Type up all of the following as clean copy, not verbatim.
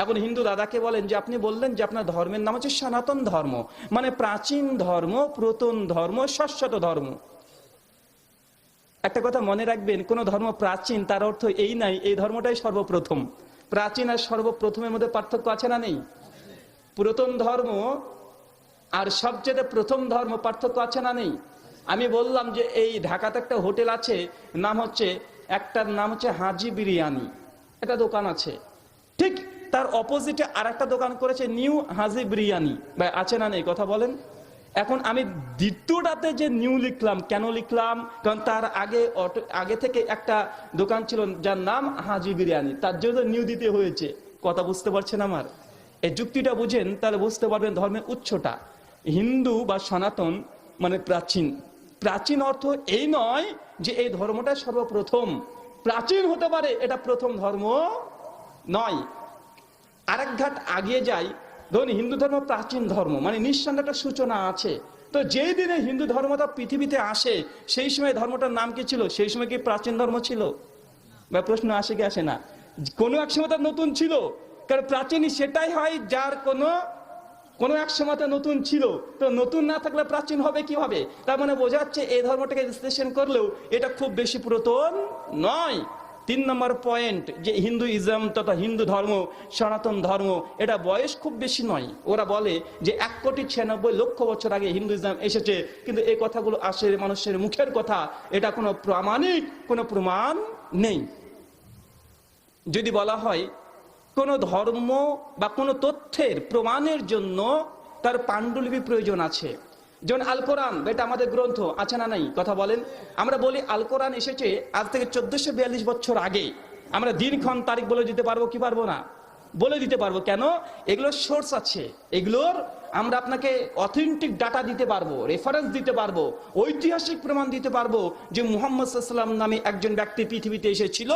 এখন হিন্দু দাদাকে বলেন যে আপনি বললেন যে আপনার ধর্মের নাম হচ্ছে সনাতন ধর্ম, মানে প্রাচীন ধর্ম, পুরাতন ধর্ম, শাশ্বত ধর্ম। একটা কথা মনে রাখবেন, কোন ধর্ম প্রাচীন তার অর্থ এই নাই এই ধর্মটাই সর্বপ্রথম। প্রাচীন আর সর্বপ্রথমের মধ্যে পার্থক্য আছে না নেই? পুরাতন ধর্ম আর সবচেয়ে প্রথম ধর্ম পার্থক্য আছে না নেই? আমি বললাম যে এই ঢাকাতে একটা হোটেল আছে, নাম হচ্ছে, একটার নাম হচ্ছে হাজি বিরিয়ানি, একটা দোকান আছে, ঠিক তার অপোজিটে আর একটা দোকান করেছে নিউ হাজি বিরিয়ানি, ভাই আছে না নেই কথা বলেন? এখন আমি দ্বিতীয়টাতে যে নিউ লিখলাম, কেন লিখলাম? কারণ তার আগে থেকে একটা দোকান ছিল যার নাম হাজি বিরিয়ানি, তার জন্য নিউ দিতে হয়েছে। কথা বুঝতে পারছেন আমার? এই যুক্তিটা বুঝেন তাহলে বুঝতে পারবেন ধর্মের উৎসটা। হিন্দু বা সনাতন মানে প্রাচীন। প্রাচীন অর্থ এই নয় যে এই ধর্মটা সর্বপ্রথম। প্রাচীন হতে পারে, এটা প্রথম ধর্ম নয়। আরেক ঘাট আগিয়ে যাই, ধরুন হিন্দু ধর্ম প্রাচীন ধর্ম, মানে নিঃসন্দেহে একটা সূচনা আছে। তো যেই দিনে হিন্দু ধর্মটা পৃথিবীতে আসে সেই সময় ধর্মটার নাম কি ছিল? সেই সময় কি প্রাচীন ধর্ম ছিল? বা প্রশ্ন আসে কি আসে না? কোনো এক সময় তার নতুন ছিল, কারণ প্রাচীন সেটাই হয় যার কোনো এক সময় নতুন ছিল। তো নতুন না থাকলে প্রাচীন হবে কিভাবে? তার মানে বোঝা যাচ্ছে এই ধর্মটাকে বিশ্লেষণ করলেও এটা খুব বেশি পুরাতন নয়। 3 নম্বর পয়েন্ট, যে হিন্দুইজম তথা হিন্দু ধর্ম, সনাতন ধর্ম, এটা বয়স খুব বেশি নয়। ওরা বলে যে 1,96,00,000 বছর আগে হিন্দুইজম এসেছে, কিন্তু এই কথাগুলো আসে মানুষের মুখের কথা, এটা কোনো প্রামাণিক কোনো প্রমাণ নেই। যদি বলা হয় কোন ধর্ম বা কোন তথ্যের প্রমাণের জন্য তার পাণ্ডুলিপি প্রয়োজন আছে, যেমন আল কোরআন, এটা আমাদের গ্রন্থ, আছে না নাই কথা বলেন? আমরা বলি আল কোরআন এসেছে আজ থেকে 1442 বছর আগে। আমরা দিনক্ষণ তারিখ বলে দিতে পারবো কি পারবো না? বলে দিতে পারবো। কেন? এগুলোর সোর্স আছে, এগুলোর আমরা আপনাকে অথেন্টিক ডাটা দিতে পারবো, রেফারেন্স দিতে পারবো, ঐতিহাসিক প্রমাণ দিতে পারবো যে মুহাম্মদ সাল্লাল্লাহু আলাইহি ওয়াসাল্লাম নামে একজন ব্যক্তি পৃথিবীতে এসেছিল।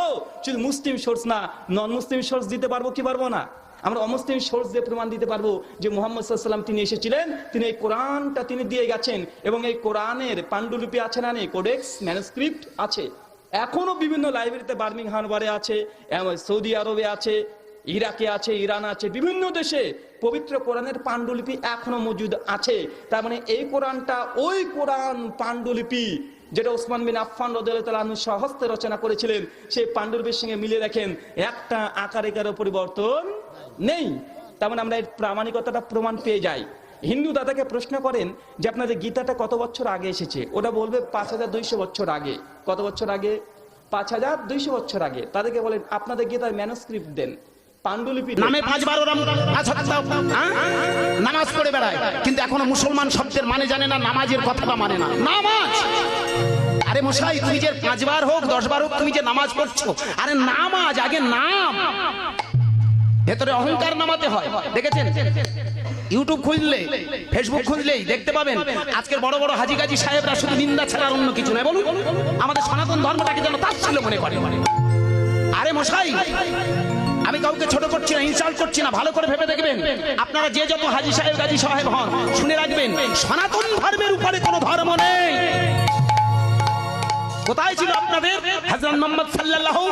শুধু মুসলিম সোর্স না, নন মুসলিম সোর্স দিতে পারবো কি পারবো না? আমরা অমুসলিম সোর্স দিয়ে প্রমাণ দিতে পারবো যে মুহাম্মদ সাল্লাল্লাহু আলাইহি ওয়াসাল্লাম তিনি এসেছিলেন, তিনি এই কোরআনটা তিনি দিয়ে গেছেন, এবং এই কোরআনের পাণ্ডুলিপি আছে না নেই? কোডেক্স ম্যানুস্ক্রিপ্ট আছে, এখনো বিভিন্ন লাইব্রেরিতে, বার্মিংহাম বারে আছে, সৌদি আরবে আছে, ইরাকে আছে, ইরান আছে, বিভিন্ন দেশে পবিত্র কোরআনের পাণ্ডুলিপি এখনো মজুদ আছে। তার মানে এই কোরআনটা ওই কোরআন পাণ্ডুলিপি যেটা ওসমান বিন আফফান রাদিয়াল্লাহু তাআলা আনহু স্বহস্তে রচনা করেছিলেন, সেই পাণ্ডুলিপির সঙ্গে মিলে রাখেন, একটা আকারের পরিবর্তন নেই। তার মানে আমরা এর প্রামাণিকতাটা প্রমাণ পেয়ে যাই। হিন্দু দাদাকে প্রশ্ন করেন যে আপনাদের গীতাটা কত বছর আগে এসেছে? ওটা বলবে 5200 বছর আগে। কত বছর আগে? 5200 বছর আগে। তাদেরকে বলেন আপনাদের গীতার ম্যানুস্ক্রিপ্ট দেন, পাণ্ডুলিপি নামে 5-12 নামাজ পড়ে বেড়ায়, কিন্তু এখনো মুসলমান শব্দের মানে জানে না, নামাজের কথাটা মানে না। নামাজ, আরে মশাই তুমি যে 5 বার হোক 10 বার হোক তুমি যে নামাজ পড়ছো, আরে নামাজ আগে নাম, ভেতরে অহংকার নামাতে হয়। দেখেছেন? ইউটিউব খুললে, ফেসবুক খুললেই দেখতে পাবেন আজকের বড় বড় হাজি গাজী সাহেবরা শুধু নিন্দা ছাড়া অন্য কিছু নয়। বলুন, আমাদের সনাতন ধর্মটাকে যেন তাচ্ছিল্য মনে করে। আরে মশাই, আমি কাউকে ছোট করছি না, ইনসাল্ট করছি না, ভালো করে ভেবে দেখবেন। আপনারা যে যত হাজি সাহেব গাজী সাহেব হন, শুনে রাখবেন সনাতন ধর্মের উপরে কোনো ধর্ম নেই। কোথায় ছিল আপনাদের হযরত মুহাম্মদ সাল্লাল্লাহু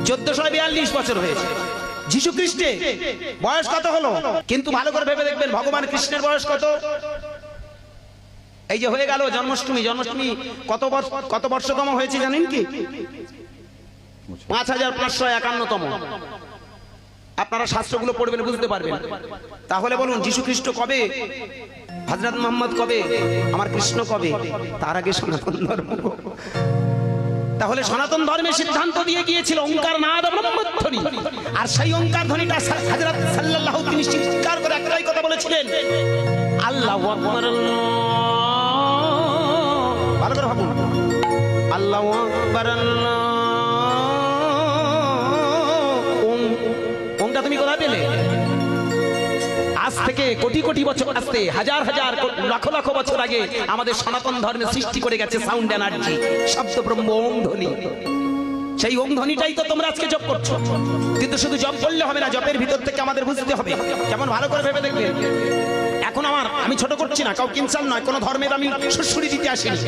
1442 বছর হয়েছে। যিশু খ্রিস্টের বয়স কত হলো? কিন্তু ভালো করে ভেবে দেখবেন ভগবান কৃষ্ণের বয়স কত? এই যে হয়ে গেল জন্মাষ্টমী, জন্মাষ্টমী কত বর্ষতম হয়েছে জানেন কি? 5551তম। আপনারা শাস্ত্রগুলো পড়বেন, বুঝতে পারবেন। তাহলে বলুন যিশু খ্রিস্ট কবে, হযরত মুহাম্মদ কবে, আমার কৃষ্ণ কবে? তার আগে সনাতন ধর্ম। তাহলে সনাতন ধর্মের সিদ্ধান্ত দিয়ে গিয়েছিল ওঙ্কার নাদ ব্রহ্মধ্বনি, আর সেই ওঙ্কার ধ্বনিটা হযরত সাল্লাল্লাহু তিনি স্বীকার করে একটাই কথা বলেছিলেন, আল্লাহু আকবার। ভালো করে ভাবুন, আল্লাহু আকবার। ওঙ্কার তুমি কোথায় পেলে? আজ থেকে কোটি কোটি বছর, আসতে হাজার হাজার লাখ লাখ বছর আগে আমাদের সনাতন ধর্মে সৃষ্টি করে গেছে সাউন্ড এনার্জি, শব্দ ব্রহ্ম, ওম ধ্বনি। সেই ওম ধ্বনিটাই তো তোমরা আজকে জপ করছো। কিন্তু শুধু জপ করলে হবে না, জপের ভিতর থেকে আমাদের বুঝতে হবে। কেমন? ভালো করে ভেবে দেখবে। এখন আমি ছোট করছি না, কাউকে ইনসাল্ট নয়, কোনো ধর্মের আমি সুড়সুড়ি দিতে আসিনি।